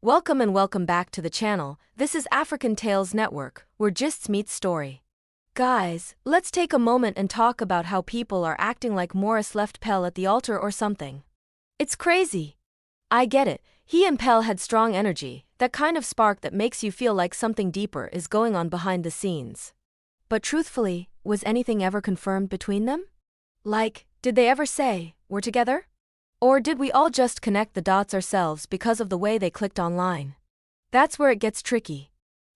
Welcome and welcome back to the channel. This is African Tales Network, where gists meet story. Guys, let's take a moment and talk about how people are acting like Maurice left Pell at the altar or something. It's crazy. I get it, he and Pell had strong energy, that kind of spark that makes you feel like something deeper is going on behind the scenes. But truthfully, was anything ever confirmed between them? Like, did they ever say, "We're together"? Or did we all just connect the dots ourselves because of the way they clicked online? That's where it gets tricky.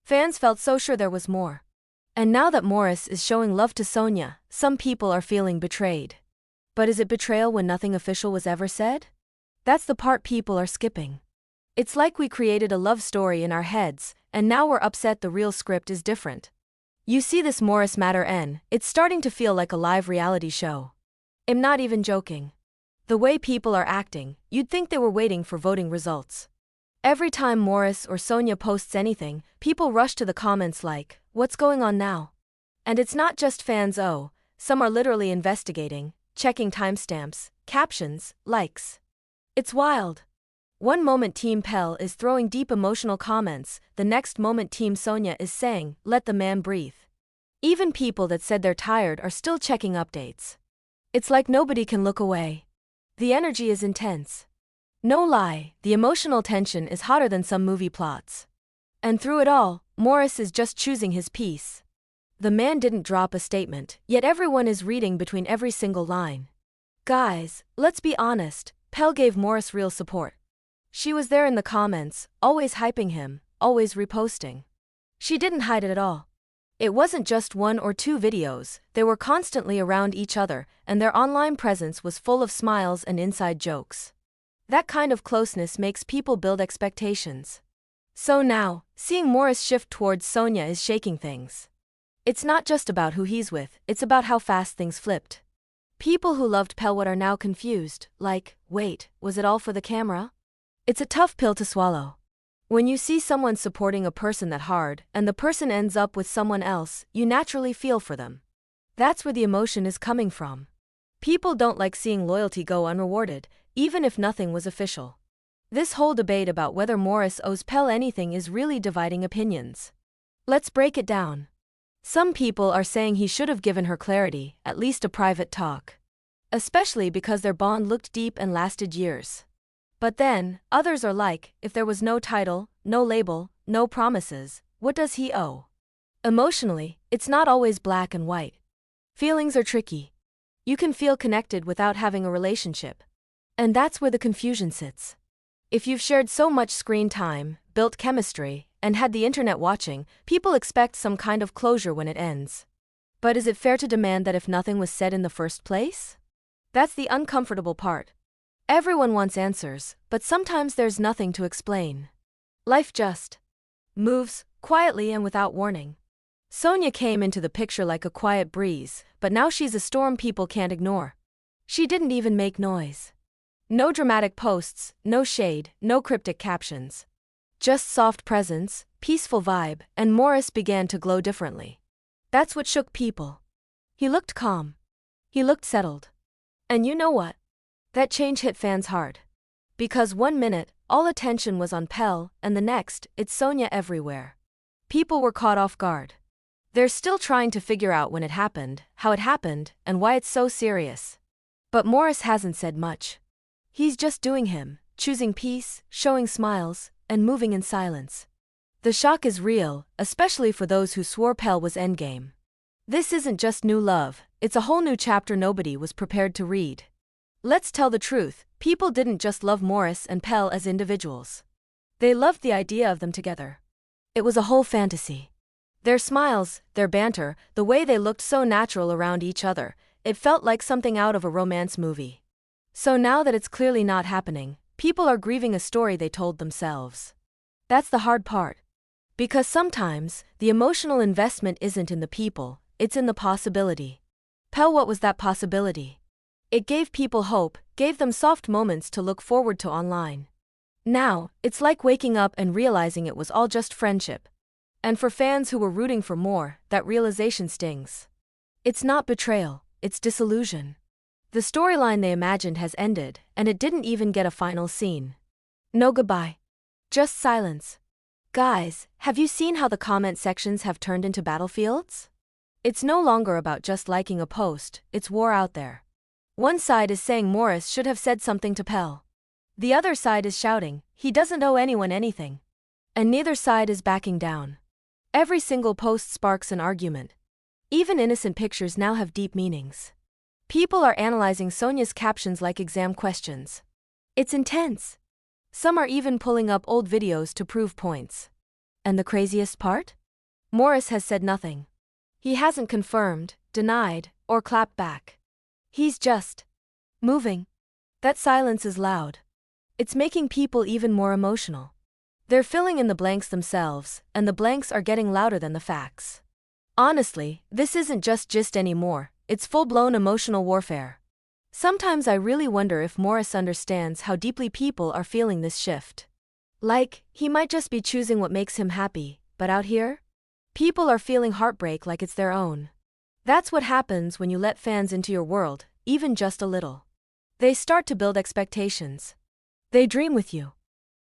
Fans felt so sure there was more. And now that Maurice is showing love to Sonia, some people are feeling betrayed. But is it betrayal when nothing official was ever said? That's the part people are skipping. It's like we created a love story in our heads, and now we're upset the real script is different. You see this Maurice matter it's starting to feel like a live reality show. I'm not even joking. The way people are acting, you'd think they were waiting for voting results. Every time Maurice or Sonia posts anything, people rush to the comments like, "What's going on now?" And it's not just fans, some are literally investigating, checking timestamps, captions, likes. It's wild. One moment Team Pell is throwing deep emotional comments, the next moment Team Sonia is saying, "Let the man breathe." Even people that said they're tired are still checking updates. It's like nobody can look away. The energy is intense. No lie, the emotional tension is hotter than some movie plots. And through it all, Maurice is just choosing his peace. The man didn't drop a statement, yet everyone is reading between every single line. Guys, let's be honest, Pell gave Maurice real support. She was there in the comments, always hyping him, always reposting. She didn't hide it at all. It wasn't just one or two videos, they were constantly around each other, and their online presence was full of smiles and inside jokes. That kind of closeness makes people build expectations. So now, seeing Maurice shift towards Sonia is shaking things. It's not just about who he's with, it's about how fast things flipped. People who loved Pellwood are now confused, like, wait, was it all for the camera? It's a tough pill to swallow. When you see someone supporting a person that hard, and the person ends up with someone else, you naturally feel for them. That's where the emotion is coming from. People don't like seeing loyalty go unrewarded, even if nothing was official. This whole debate about whether Maurice owes Pell anything is really dividing opinions. Let's break it down. Some people are saying he should have given her clarity, at least a private talk. Especially because their bond looked deep and lasted years. But then, others are like, if there was no title, no label, no promises, what does he owe? Emotionally, it's not always black and white. Feelings are tricky. You can feel connected without having a relationship. And that's where the confusion sits. If you've shared so much screen time, built chemistry, and had the internet watching, people expect some kind of closure when it ends. But is it fair to demand that if nothing was said in the first place? That's the uncomfortable part. Everyone wants answers, but sometimes there's nothing to explain. Life just moves, quietly and without warning. Sonia came into the picture like a quiet breeze, but now she's a storm people can't ignore. She didn't even make noise. No dramatic posts, no shade, no cryptic captions. Just soft presence, peaceful vibe, and Maurice began to glow differently. That's what shook people. He looked calm. He looked settled. And you know what? That change hit fans hard. Because one minute, all attention was on Pell, and the next, it's Sonia everywhere. People were caught off guard. They're still trying to figure out when it happened, how it happened, and why it's so serious. But Maurice hasn't said much. He's just doing him, choosing peace, showing smiles, and moving in silence. The shock is real, especially for those who swore Pell was endgame. This isn't just new love, it's a whole new chapter nobody was prepared to read. Let's tell the truth, people didn't just love Maurice and Pell as individuals. They loved the idea of them together. It was a whole fantasy. Their smiles, their banter, the way they looked so natural around each other, it felt like something out of a romance movie. So now that it's clearly not happening, people are grieving a story they told themselves. That's the hard part. Because sometimes, the emotional investment isn't in the people, it's in the possibility. Pell, what was that possibility? It gave people hope, gave them soft moments to look forward to online. Now, it's like waking up and realizing it was all just friendship. And for fans who were rooting for more, that realization stings. It's not betrayal, it's disillusion. The storyline they imagined has ended, and it didn't even get a final scene. No goodbye. Just silence. Guys, have you seen how the comment sections have turned into battlefields? It's no longer about just liking a post, it's war out there. One side is saying Maurice should have said something to Pell. The other side is shouting, he doesn't owe anyone anything. And neither side is backing down. Every single post sparks an argument. Even innocent pictures now have deep meanings. People are analyzing Sonia's captions like exam questions. It's intense. Some are even pulling up old videos to prove points. And the craziest part? Maurice has said nothing. He hasn't confirmed, denied, or clapped back. He's just moving. That silence is loud. It's making people even more emotional. They're filling in the blanks themselves, and the blanks are getting louder than the facts. Honestly, this isn't just gist anymore, it's full-blown emotional warfare. Sometimes I really wonder if Maurice understands how deeply people are feeling this shift. Like, he might just be choosing what makes him happy, but out here? People are feeling heartbreak like it's their own. That's what happens when you let fans into your world, even just a little. They start to build expectations. They dream with you.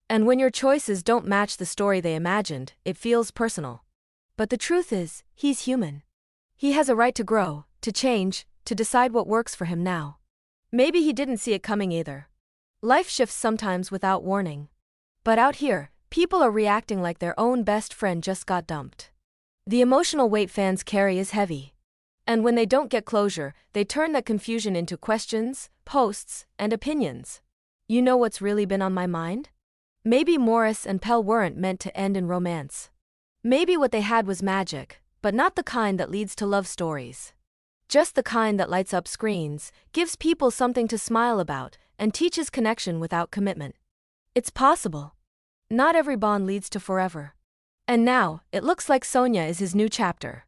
And when your choices don't match the story they imagined, it feels personal. But the truth is, he's human. He has a right to grow, to change, to decide what works for him now. Maybe he didn't see it coming either. Life shifts sometimes without warning. But out here, people are reacting like their own best friend just got dumped. The emotional weight fans carry is heavy. And when they don't get closure, they turn that confusion into questions, posts, and opinions. You know what's really been on my mind? Maybe Maurice and Pell weren't meant to end in romance. Maybe what they had was magic, but not the kind that leads to love stories. Just the kind that lights up screens, gives people something to smile about, and teaches connection without commitment. It's possible. Not every bond leads to forever. And now, it looks like Sonia is his new chapter.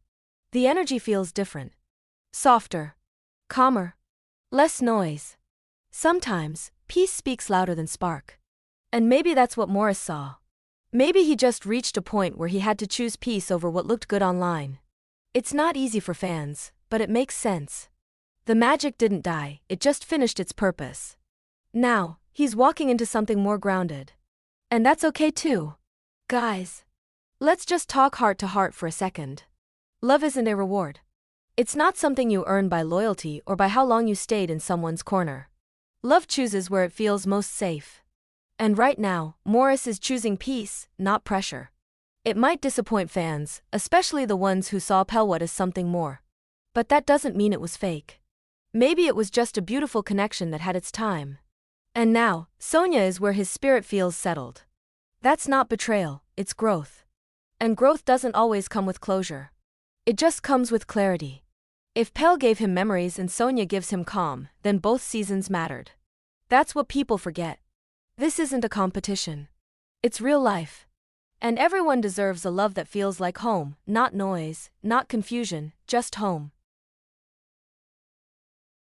The energy feels different. Softer. Calmer. Less noise. Sometimes, peace speaks louder than spark. And maybe that's what Maurice saw. Maybe he just reached a point where he had to choose peace over what looked good online. It's not easy for fans, but it makes sense. The magic didn't die, it just finished its purpose. Now, he's walking into something more grounded. And that's okay too. Guys, let's just talk heart to heart for a second. Love isn't a reward. It's not something you earn by loyalty or by how long you stayed in someone's corner. Love chooses where it feels most safe. And right now, Maurice is choosing peace, not pressure. It might disappoint fans, especially the ones who saw Pell as something more. But that doesn't mean it was fake. Maybe it was just a beautiful connection that had its time. And now, Sonia is where his spirit feels settled. That's not betrayal, it's growth. And growth doesn't always come with closure. It just comes with clarity. If Pell gave him memories and Sonia gives him calm, then both seasons mattered. That's what people forget. This isn't a competition. It's real life. And everyone deserves a love that feels like home, not noise, not confusion, just home.